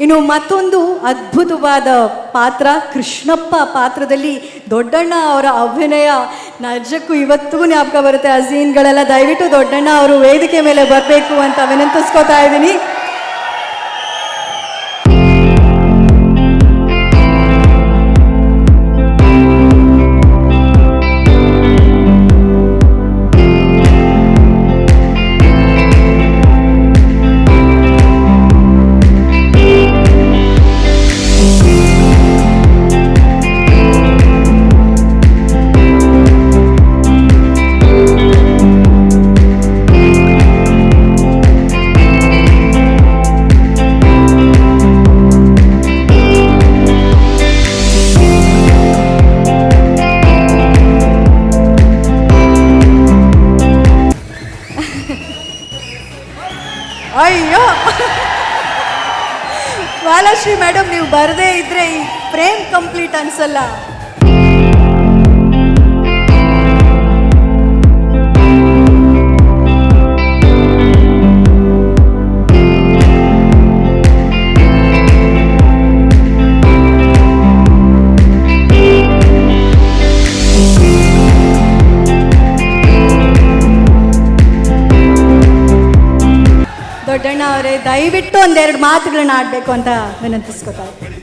ಇನ್ನು ಮತ್ತೊಂದು ಅದ್ಭುತವಾದ ಪಾತ್ರ ಕೃಷ್ಣಪ್ಪ ಪಾತ್ರದಲ್ಲಿ ದೊಡ್ಡಣ್ಣ ಅವರ ಅಭಿನಯ ನಿಜಕ್ಕೂ ಇವತ್ತಿಗೂ ಜ್ಞಾಪಕ ಬರುತ್ತೆ. ಆ ಸೀನ್ಗಳೆಲ್ಲ ದಯವಿಟ್ಟು ದೊಡ್ಡಣ್ಣ ಅವರು ವೇದಿಕೆ ಮೇಲೆ ಬರಬೇಕು ಅಂತ ವಿನಂತಿಸ್ಕೋತಾ ಇದ್ದೀನಿ. ಅಯ್ಯೋ ವಾಲಶ್ರೀ ಮೇಡಮ್, ನೀವು ಬರದೇ ಇದ್ರೆ ಈ ಫ್ರೇಮ್ ಕಂಪ್ಲೀಟ್ ಅನ್ಸಲ್ಲ. ದೊಡ್ಡಣ್ಣ ಅವರೇ, ದಯವಿಟ್ಟು ಒಂದೆರಡು ಮಾತುಗಳನ್ನ ಆಡಬೇಕು ಅಂತ ವಿನಂತಿಸ್ಕೊತಾ ಇದ್ದೀನಿ.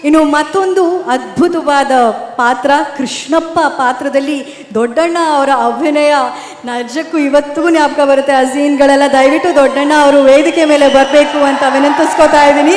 ಇನ್ನು ಮತ್ತೊಂದು ಅದ್ಭುತವಾದ ಪಾತ್ರ ಕೃಷ್ಣಪ್ಪ ಪಾತ್ರದಲ್ಲಿ ದೊಡ್ಡಣ್ಣ ಅವರ ಅಭಿನಯ ನಿಜಕ್ಕೂ ಇವತ್ತಿಗೂ ಜ್ಞಾಪಕ ಬರುತ್ತೆ. ಆ ಸೀನ್ಗಳೆಲ್ಲ ದಯವಿಟ್ಟು ದೊಡ್ಡಣ್ಣ ಅವರು ವೇದಿಕೆ ಮೇಲೆ ಬರಬೇಕು ಅಂತ ವಿನಂತಿಸ್ಕೊತಾ ಇದ್ದೀನಿ.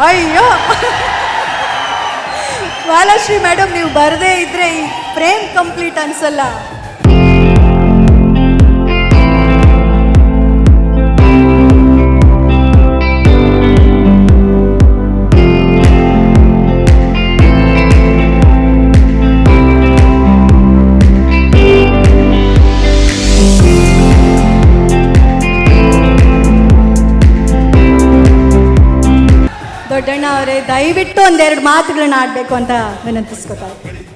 ಅಯ್ಯೋ ವಾಲಶ್ರೀ ಮೇಡಮ್, ನೀವು ಬರದೇ ಇದ್ರೆ ಈ ಫ್ರೇಮ್ ಕಂಪ್ಲೀಟ್ ಅನ್ಸಲ್ಲ. ದೊಡ್ಡಣ್ಣ ಅವರೇ, ದಯವಿಟ್ಟು ಒಂದೆರಡು ಮಾತುಗಳನ್ನ ಆಡಬೇಕು ಅಂತ ವಿನಂತಿಸ್ಕೊತಾ ಇದ್ದೀನಿ.